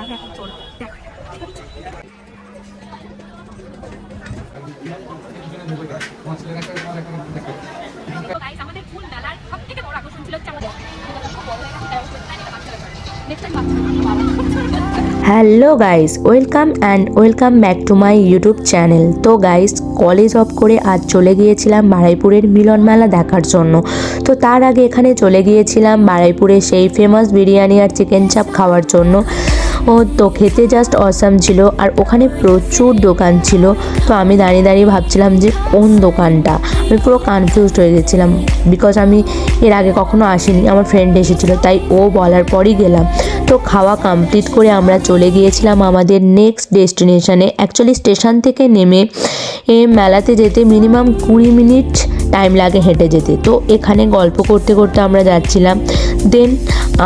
তাহলে এখন চল দেখ। আমাদের ফুল মেলার সব থেকে বড় আকর্ষণ ছিল হচ্ছে আমাদের hello guys, welcome back to my YouTube channel. তো গাইস, কলেজ অফ করে আজ চলে গিয়েছিলাম বারুইপুরের মিলন মেলা দেখার জন্য। তো তার আগে এখানে চলে গিয়েছিলাম বারুইপুরের সেই ফেমাস বিরিয়ানি আর চিকেন চাপ খাওয়ার জন্য। তো খেতে জাস্ট অসাম ছিল, আর ওখানে প্রচুর দোকান ছিল। তো আমি দাঁড়িয়ে ভাবছিলাম যে কোন দোকানটা, আমি পুরো কনফিউজড হয়ে গেছিলাম, বিকজ আমি এর আগে কখনো আসিনি। আমার ফ্রেন্ড এসেছিলো, তাই ও বলার পরই গেলাম। তো খাওয়া কমপ্লিট করে আমরা চলে গিয়েছিলাম আমাদের নেক্সট ডেস্টিনেশনে। অ্যাকচুয়ালি স্টেশন থেকে নেমে মেলাতে যেতে মিনিমাম 20 মিনিট টাইম লাগে হেঁটে যেতে। তো এখানে গল্প করতে করতে আমরা যাচ্ছিলাম। দেন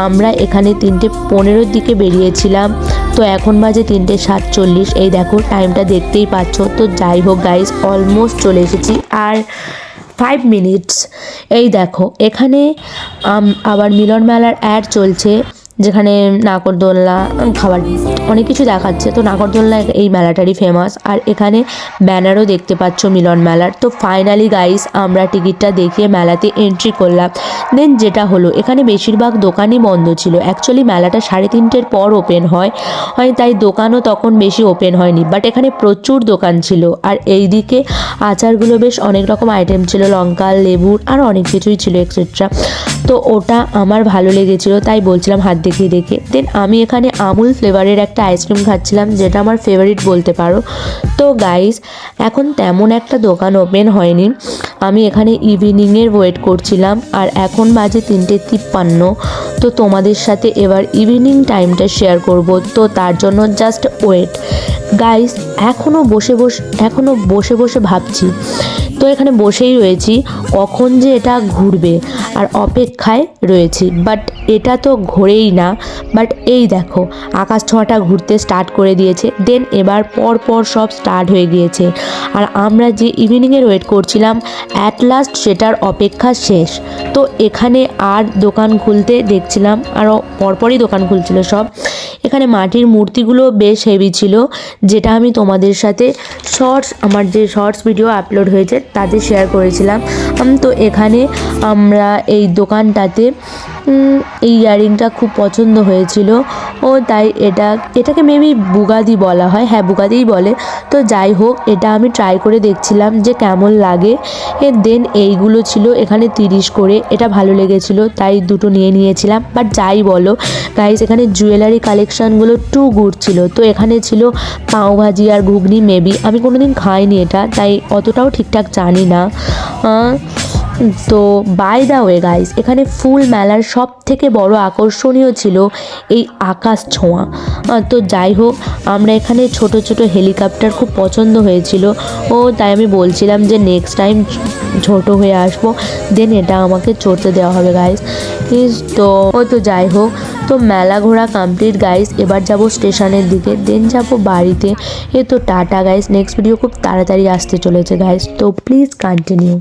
আমরা এখানে 3:15 দিকে বেরিয়েছিলাম। তো এখন বাজে 3:47। এই দেখো টাইমটা দেখতেই পাচ্ছ। তো যাই হোক গাইজ, অলমোস্ট চলে এসেছি, আর 5 মিনিটস। এই দেখো এখানে আবার মিলন মেলার অ্যাড চলছে, যেখানে নাগরদোলনা খাবার অনেক কিছু দেখাচ্ছে। তো নাগরদোলনা এই মেলাটারই ফেমাস, আর এখানে ব্যানারও দেখতে পাচ্ছ মিলন মেলার। তো ফাইনালি গাইস, আমরা টিকিটটা দেখিয়ে মেলাতে এন্ট্রি করলাম। দেন যেটা হলো, এখানে বেশিরভাগ দোকানই বন্ধ ছিল। অ্যাকচুয়ালি মেলাটা 3:30-এর পর ওপেন হয়, তাই দোকানও তখন বেশি ওপেন হয়নি, বাট এখানে প্রচুর দোকান ছিল। আর এইদিকে আচারগুলো বেশ অনেক রকম আইটেম ছিল, লঙ্কা, লেবুর, আর অনেক কিছুই ছিল এক্সেট্রা। তো ওটা আমার ভালো লেগেছিলো, তাই বলছিলাম হাত দেখিয়ে দেখে। দেন আমি এখানে আমুল ফ্লেভারের একটা আইসক্রিম খাচ্ছিলাম, যেটা আমার ফেভারিট বলতে পারো। তো গাইস, এখন তেমন একটা দোকান ওপেন হয়নি। আমি এখানে ইভিনিংয়ের ওয়েট করছিলাম, আর এখন বাজে 3:53। তো তোমাদের সাথে এবার ইভিনিং টাইমটা শেয়ার করব। তো তার জন্য জাস্ট ওয়েট গাইস। এখনও বসে বসে ভাবছি। তো এখানে বসেই রয়েছি, কখন যে এটা ঘুরবে, আর অপেক্ষায় রয়েছি। বাট এটা তো ঘোরেই না। বাট এই দেখো, আকাশ ছোঁয়াটা ঘুরতে স্টার্ট করে দিয়েছে। দেন এবার পর সব স্টার্ট হয়ে গিয়েছে, আর আমরা যে ইভিনিংয়ের ওয়েট করছিলাম, অ্যাট লাস্ট সেটার অপেক্ষা শেষ। তো এখানে আর দোকান খুলতে দেখছিলাম, আরও পরপরই দোকান খুলছিল সব। এখানে মাটির মূর্তিগুলো বেশ হেভি ছিল, যেটা আমি তোমাদের সাথে আমার যে শর্টস ভিডিও আপলোড হয়েছে তাতে শেয়ার করেছিলাম। তো এখানে আমরা এই দোকানটাতে এই ইয়াররিংটা খুব পছন্দ হয়েছিল, তাই এটাকে মেবি বুগাদি বলা হয়, হ্যাঁ বুগাদিই বলে। তো যাই হোক, এটা আমি ট্রাই করে দেখছিলাম যে কেমন লাগে। দেন এইগুলো ছিল এখানে 30 করে। এটা ভালো লেগেছিলো, তাই দুটো নিয়েছিলাম। বাট যাই বলো গাইস, এখানে জুয়েলারি কালেকশানগুলো টু গুড ছিল। তো এখানে ছিল পাওভাজি আর ঘুগনি, মেবি আমি কোনোদিন খাইনি এটা, তাই অতটাও ঠিকঠাক জানি না। তো বাই দ্য ওয়ে গাইস, এখানে ফুল মেলার সব থেকে বড় আকর্ষণীয় ছিল এই আকাশ ছোঁয়া। তো যাই হোক, আমরা এখানে ছোট হেলিকপ্টার খুব পছন্দ হয়েছিল, তাই আমি বলছিলাম যে নেক্সট টাইম ছোট হয়ে আসবো। দেন এটা আমাকে চড়তে দেওয়া হবে গাইস। তো যাই হোক, তো মেলা ঘোরা কমপ্লিট গাইস। এবার যাব স্টেশনের দিকে, দেন যাব বাড়িতে। তো টাটা গাইস, নেক্সট ভিডিও খুব তাড়াতাড়ি আসতে চলেছে গাইস, তো প্লিজ কন্টিনিউ।